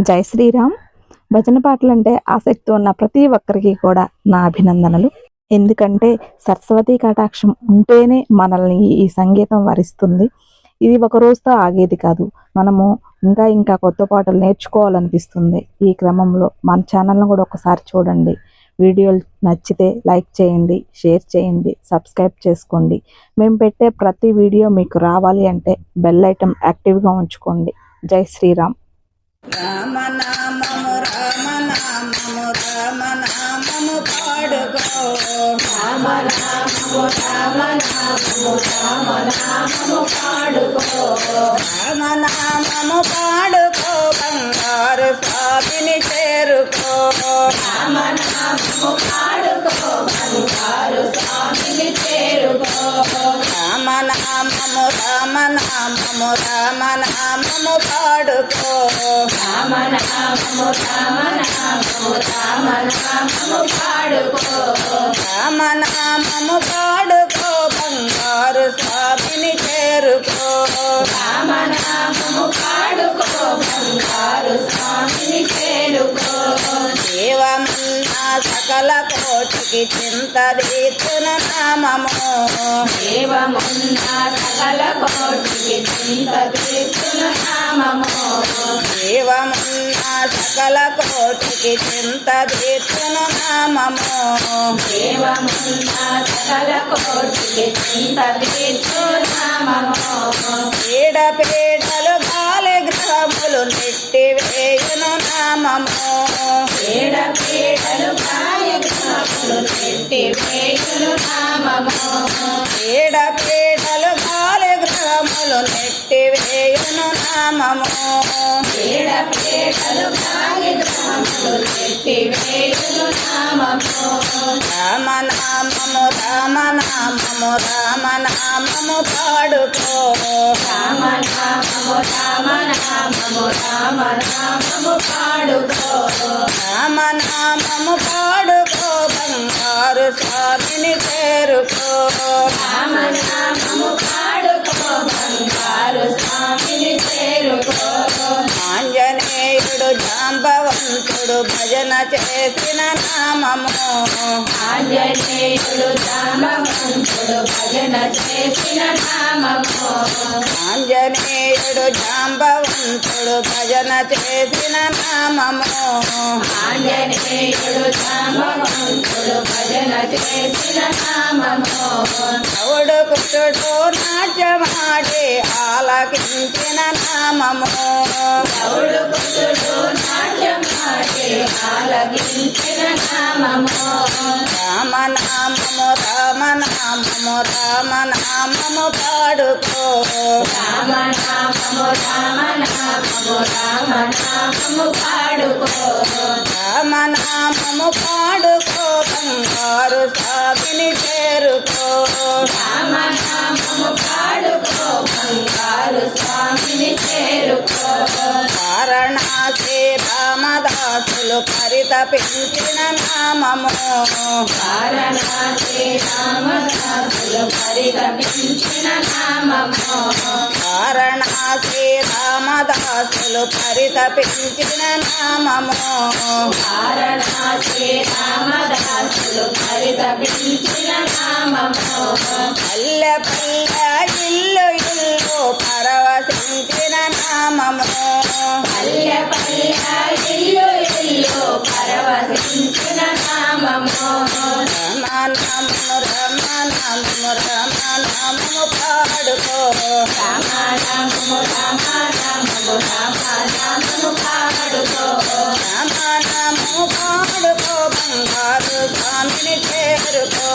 జై శ్రీరామ్. భజన పాటలంటే ఆసక్తి ఉన్న ప్రతి ఒక్కరికి కూడా నా అభినందనలు. ఎందుకంటే సరస్వతి కటాక్షం ఉంటేనే మనల్ని ఈ సంగీతం వరిస్తుంది. ఇది ఒక రోజుతో ఆగేది కాదు. మనము ఇంకా కొత్త పాటలు నేర్చుకోవాలనిపిస్తుంది. ఈ క్రమంలో మన ఛానల్ను కూడా ఒకసారి చూడండి. వీడియోలు నచ్చితే లైక్ చేయండి, షేర్ చేయండి, సబ్స్క్రైబ్ చేసుకోండి. మేము పెట్టే ప్రతి వీడియో మీకు రావాలి అంటే బెల్ ఐటమ్ యాక్టివ్గా ఉంచుకోండి. జై శ్రీరామ్. రామనామము రామనామము రామనామము పాడుకో రామనామము రామనామము రామనామము పాడుకో రామనామము పాడుకో బంగారు స్వామిని చేరుకో రామనామము పాడుకో బంగారు స్వామిని చేరుకో రామనామము రామనామము రామనామము పాడుకో రామనామము రామనామము రామనామము పాడుకో రామనామము పాడుకో బంగారు స్వామిని చేరుకో రామనామము పాడుకో బంగారు స్వామిని చేరుకో దేవమున్నా సకల కోటికి చింతదీర్చున నామము దేవమున్నా సకల కోటికి చింతదీర్చున నామము దేవమున్నా సకల కోటికి చింతదీర్చున నామము దేవమున్నా సకల కోటికి చింతదీర్చున నామము పీడలు గాలి గ్రహములు నెట్టివేయును నామము పీడలు గాలి గ్రహములు నెట్టివేయును నామము పీడలు గాలి గ్రహములు నెట్టివేయును నామము పీడలు గాలి గ్రహములు నెట్టివేయును నామము రామనామము రామనామము రామనామము పాడుకో రామనామము రామనామము రామనామము పాడుకో రామనామము పాడుకో బంగారు స్వామిని చేరుకో రామనామము పాడుకో బంగారు స్వామిని చేరుకో ఆంజనేయుడు జాంబవంతుడు భజన చేసిన నామము ఆంజనేయుడు జాంబవంతుడు భజన చేసిన నామము ఆంజనేయుడు జాంబవంతుడు భజన చేసిన నామము ఆంజనేయుడు జాంబవంతుడు భజన చేసిన నామము చౌడు కుటుడు నాట్యమాడి ఆలకించిన నామము చౌడు కుటుడు నాట్యమాడి ఆలకించిన నామము రామనామము రామనామము రామనామము పాడుకో రామనామము రామనామము రామనామము పాడుకో రామనామము పాడుకో బంగారు స్వామిని చేరుకో రామనామము పాడుకో బంగారు స్వామిని చేరుకో వారణాసి రామదాసులు పరితపించిన నామము వారణాసి రామదాసులు పరితపించిన నామము వారణాసి రామదాసులు పరితపించిన నామము వారణాసి రామదాసులు పరితపించిన నామము పల్లె పల్లె ఇల్లు ఇల్లు పరవశించిన నామము పల్లె పల్లె ఇల్లు ఇల్లు పరవశించిన నామము రామనామము రామనామము రామనామము పాడుకో రామనామము రామనామము రామనామము పాడుకో రామనామము పాడుకో బంగారు స్వామిని చేరుకో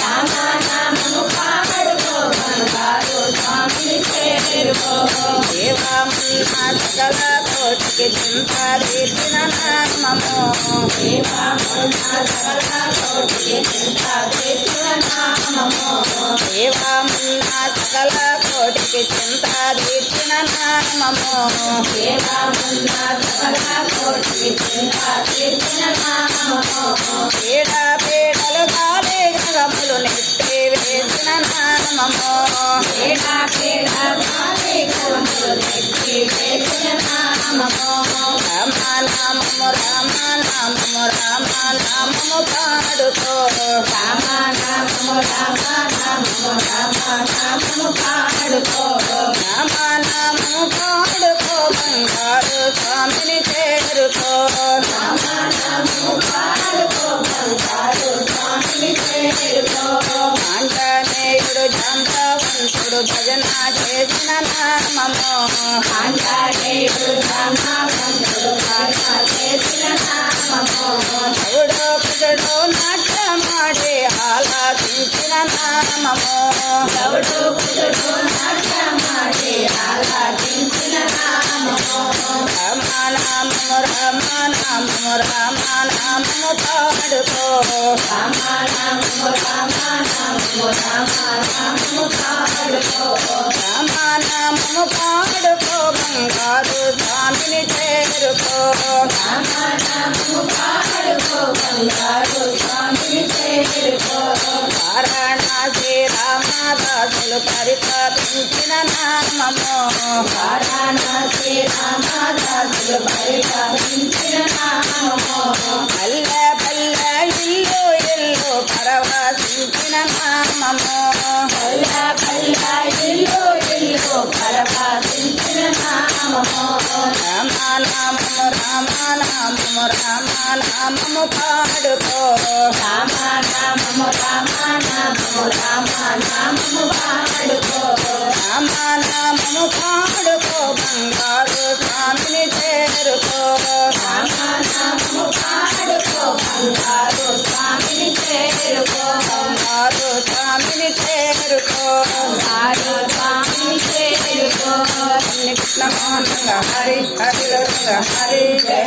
రామనామము పాడుకో బంగారు స్వామిని చేరుకో దేవమున్నా సకల కోటికి చింతదీర్చిన నామము దేవమున్నా సకల కోటికి చింతదీర్చిన నామము దేవమున్నా సకల కోటికి చింతదీర్చిన నామము దేవమున్నా సకల కోటికి చింతదీర్చిన నామము పీడలు గాలి గ్రహములు నెట్టివేసిన నామము పీడలు గాలి గ్రహములు నెట్టివేసిన నామము రామనామము రామనామము రామనామము పాడుకో రామనామము రామనామము రామనామము పాడుకో రామనామము పాడుకో బంగారు స్వామిని చేరుకో రామనామము పాడుకో బంగారు స్వామిని చేరుకో ఆంజనేయుడు జాంబవంతుడు భజన చేసిన నామము ఆంజనేయుడు జాంబవంతుడు భజన చేసిన నామము శివుడు కుజుడు నాట్యమాడి ఆలాపించిన నామము శివుడు కుజుడు నాట్యమాడి ఆలాపించిన నామము రామనామము రామనామము రామనామము పాడుకో రామనామము రామనామము రామనామము పాడుకో రామనామము పాడుకో బంగారు స్వామిని చేరుకో రామనామము పాడుకో బంగారు స్వామిని చేరుకో వారణాసి రామదాసులు పరితపించిన నామము వారణాసి రామదాసులు పరితపించిన నామము పల్లె పల్లె ఇల్లు ఇల్లు పరవశించిన నామము పల్లె పల్లె ఇల్లు ఇల్లు పరవశించిన నామము రామనామము రామనామము రామనామము పాడుకో రామనామము రామనామము రామనామము పాడుకో రామనామము పాడుకో బంగారు స్వామిని చేరుకో రామనామము పాడుకో బంగారు స్వామిని చేరుకో బంగారు స్వామిని చేరుకో బంగారు స్వామిని చేరుకో కృష్ణ మోహనంగా హరి హరి హరి